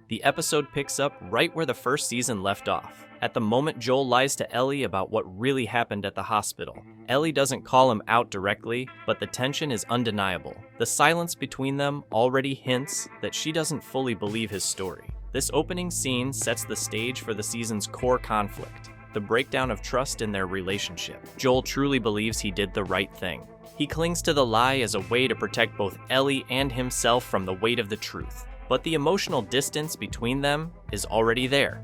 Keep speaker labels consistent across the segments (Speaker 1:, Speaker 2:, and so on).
Speaker 1: The episode picks up right where the first season left off. At the moment Joel lies to Ellie about what really happened at the hospital. Ellie doesn't call him out directly, but the tension is undeniable. The silence between them already hints that she doesn't fully believe his story. This opening scene sets the stage for the season's core conflict, the breakdown of trust in their relationship. Joel truly believes he did the right thing. He clings to the lie as a way to protect both Ellie and himself from the weight of the truth. But the emotional distance between them is already there.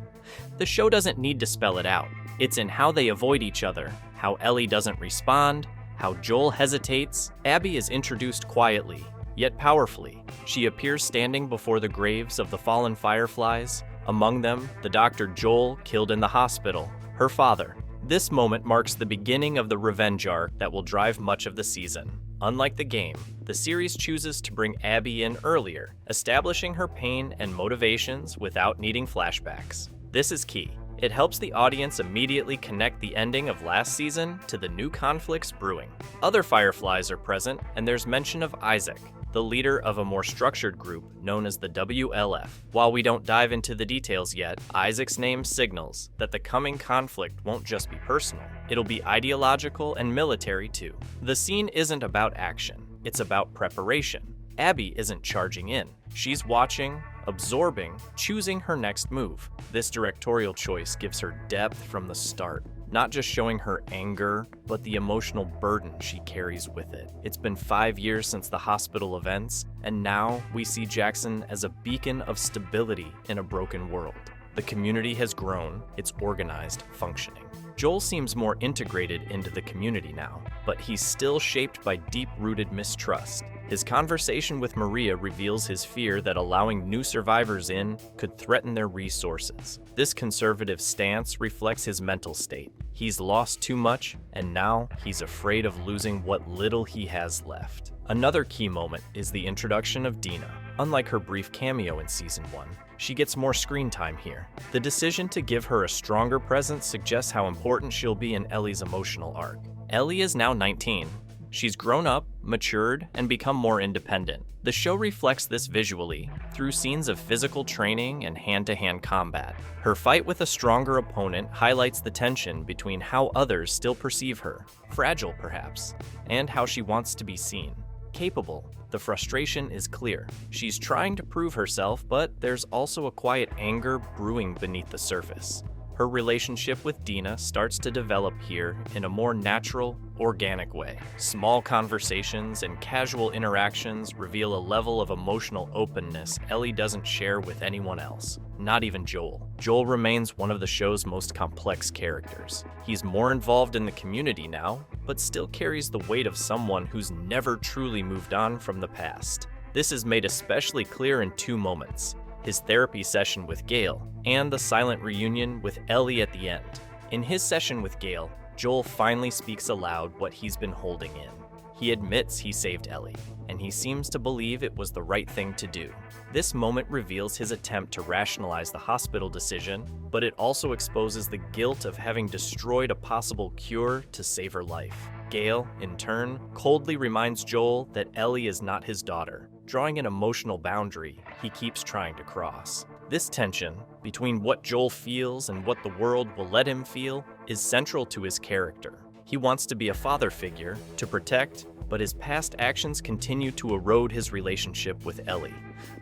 Speaker 1: The show doesn't need to spell it out. It's in how they avoid each other, how Ellie doesn't respond, how Joel hesitates. Abby is introduced quietly, yet powerfully. She appears standing before the graves of the fallen Fireflies, among them the Dr. Joel killed in the hospital, her father. This moment marks the beginning of the revenge arc that will drive much of the season. Unlike the game, the series chooses to bring Abby in earlier, establishing her pain and motivations without needing flashbacks. This is key. It helps the audience immediately connect the ending of last season to the new conflicts brewing. Other Fireflies are present, and there's mention of Isaac, the leader of a more structured group known as the WLF. While we don't dive into the details yet, Isaac's name signals that the coming conflict won't just be personal. It'll be ideological and military too. The scene isn't about action, it's about preparation. Abby isn't charging in. She's watching, absorbing, choosing her next move. This directorial choice gives her depth from the start, not just showing her anger, but the emotional burden she carries with it. It's been 5 years since the hospital events, and now we see Jackson as a beacon of stability in a broken world. The community has grown, it's organized, functioning. Joel seems more integrated into the community now, but he's still shaped by deep-rooted mistrust. His conversation with Maria reveals his fear that allowing new survivors in could threaten their resources. This conservative stance reflects his mental state. He's lost too much, and now he's afraid of losing what little he has left. Another key moment is the introduction of Dina. Unlike her brief cameo in Season 1, she gets more screen time here. The decision to give her a stronger presence suggests how important she'll be in Ellie's emotional arc. Ellie is now 19. She's grown up, matured, and become more independent. The show reflects this visually through scenes of physical training and hand-to-hand combat. Her fight with a stronger opponent highlights the tension between how others still perceive her, fragile perhaps, and how she wants to be seen. Capable, the frustration is clear. She's trying to prove herself, but there's also a quiet anger brewing beneath the surface. Her relationship with Dina starts to develop here in a more natural, organic way. Small conversations and casual interactions reveal a level of emotional openness Ellie doesn't share with anyone else, not even Joel. Joel remains one of the show's most complex characters. He's more involved in the community now, but still carries the weight of someone who's never truly moved on from the past. This is made especially clear in 2 moments: his therapy session with Gale, and the silent reunion with Ellie at the end. In his session with Gale, Joel finally speaks aloud what he's been holding in. He admits he saved Ellie, and he seems to believe it was the right thing to do. This moment reveals his attempt to rationalize the hospital decision, but it also exposes the guilt of having destroyed a possible cure to save her life. Gale, in turn, coldly reminds Joel that Ellie is not his daughter, drawing an emotional boundary he keeps trying to cross. This tension between what Joel feels and what the world will let him feel is central to his character. He wants to be a father figure, to protect, but his past actions continue to erode his relationship with Ellie.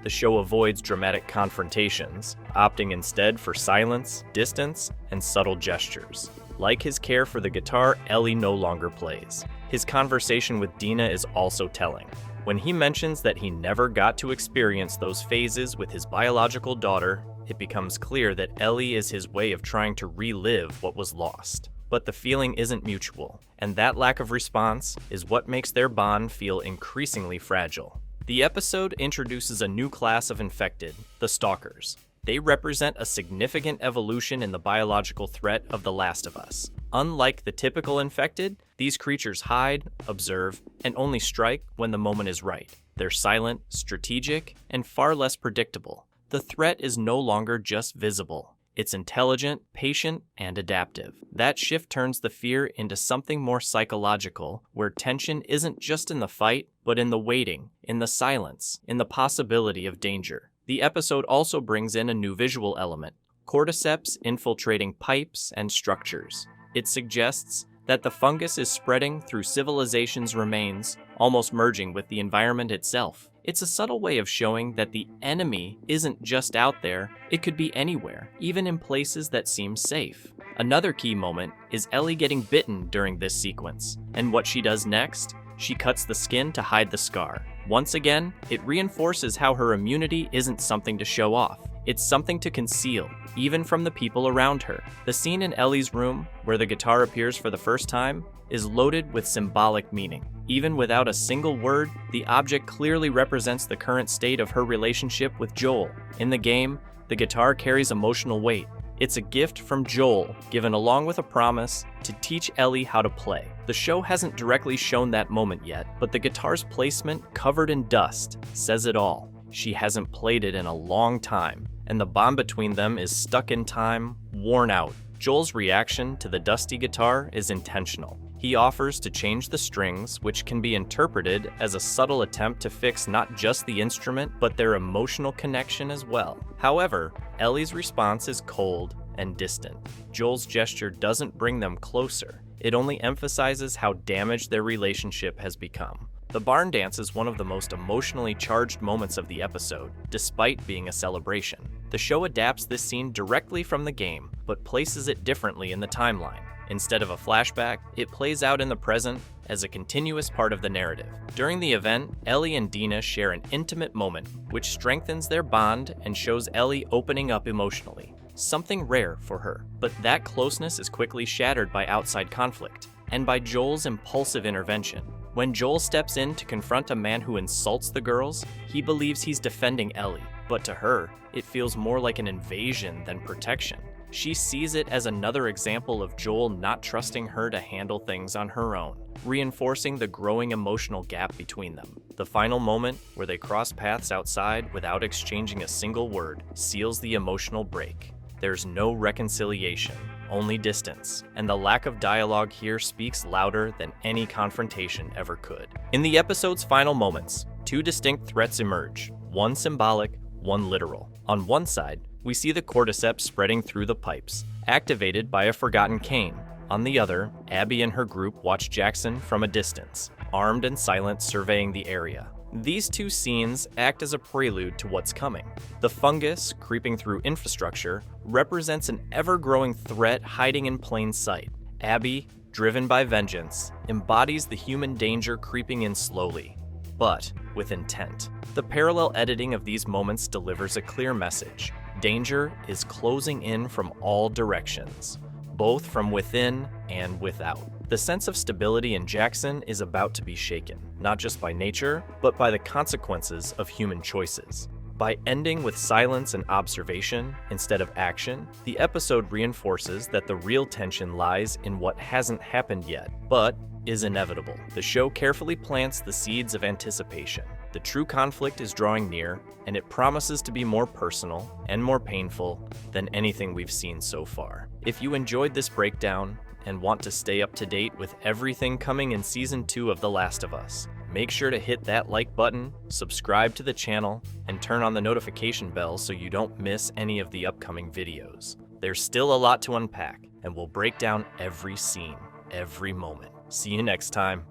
Speaker 1: The show avoids dramatic confrontations, opting instead for silence, distance, and subtle gestures. Like his care for the guitar, Ellie no longer plays. His conversation with Dina is also telling. When he mentions that he never got to experience those phases with his biological daughter, it becomes clear that Ellie is his way of trying to relive what was lost. But the feeling isn't mutual, and that lack of response is what makes their bond feel increasingly fragile. The episode introduces a new class of infected, the Stalkers. They represent a significant evolution in the biological threat of The Last of Us. Unlike the typical infected, these creatures hide, observe, and only strike when the moment is right. They're silent, strategic, and far less predictable. The threat is no longer just visible. It's intelligent, patient, and adaptive. That shift turns the fear into something more psychological, where tension isn't just in the fight, but in the waiting, in the silence, in the possibility of danger. The episode also brings in a new visual element: cordyceps infiltrating pipes and structures. It suggests that the fungus is spreading through civilization's remains, almost merging with the environment itself. It's a subtle way of showing that the enemy isn't just out there, it could be anywhere, even in places that seem safe. Another key moment is Ellie getting bitten during this sequence, and what she does next? She cuts the skin to hide the scar. Once again, it reinforces how her immunity isn't something to show off. It's something to conceal, even from the people around her. The scene in Ellie's room, where the guitar appears for the first time, is loaded with symbolic meaning. Even without a single word, the object clearly represents the current state of her relationship with Joel. In the game, the guitar carries emotional weight. It's a gift from Joel, given along with a promise to teach Ellie how to play. The show hasn't directly shown that moment yet, but the guitar's placement, covered in dust, says it all. She hasn't played it in a long time, and the bond between them is stuck in time, worn out. Joel's reaction to the dusty guitar is intentional. He offers to change the strings, which can be interpreted as a subtle attempt to fix not just the instrument, but their emotional connection as well. However, Ellie's response is cold and distant. Joel's gesture doesn't bring them closer. It only emphasizes how damaged their relationship has become. The barn dance is one of the most emotionally charged moments of the episode, despite being a celebration. The show adapts this scene directly from the game, but places it differently in the timeline. Instead of a flashback, it plays out in the present as a continuous part of the narrative. During the event, Ellie and Dina share an intimate moment, which strengthens their bond and shows Ellie opening up emotionally, something rare for her. But that closeness is quickly shattered by outside conflict, and by Joel's impulsive intervention. When Joel steps in to confront a man who insults the girls, he believes he's defending Ellie, but to her, it feels more like an invasion than protection. She sees it as another example of Joel not trusting her to handle things on her own, reinforcing the growing emotional gap between them. The final moment, where they cross paths outside without exchanging a single word, seals the emotional break. There's no reconciliation, only distance, and the lack of dialogue here speaks louder than any confrontation ever could. In the episode's final moments, two distinct threats emerge, one symbolic, one literal. On one side, we see the cordyceps spreading through the pipes, activated by a forgotten cane. On the other, Abby and her group watch Jackson from a distance, armed and silent, surveying the area. These two scenes act as a prelude to what's coming. The fungus, creeping through infrastructure, represents an ever-growing threat hiding in plain sight. Abby, driven by vengeance, embodies the human danger creeping in slowly, but with intent. The parallel editing of these moments delivers a clear message. Danger is closing in from all directions, both from within and without. The sense of stability in Jackson is about to be shaken, not just by nature, but by the consequences of human choices. By ending with silence and observation instead of action, the episode reinforces that the real tension lies in what hasn't happened yet, but is inevitable. The show carefully plants the seeds of anticipation. The true conflict is drawing near, and it promises to be more personal and more painful than anything we've seen so far. If you enjoyed this breakdown and want to stay up to date with everything coming in Season 2 of The Last of Us, make sure to hit that like button, subscribe to the channel, and turn on the notification bell so you don't miss any of the upcoming videos. There's still a lot to unpack, and we'll break down every scene, every moment. See you next time.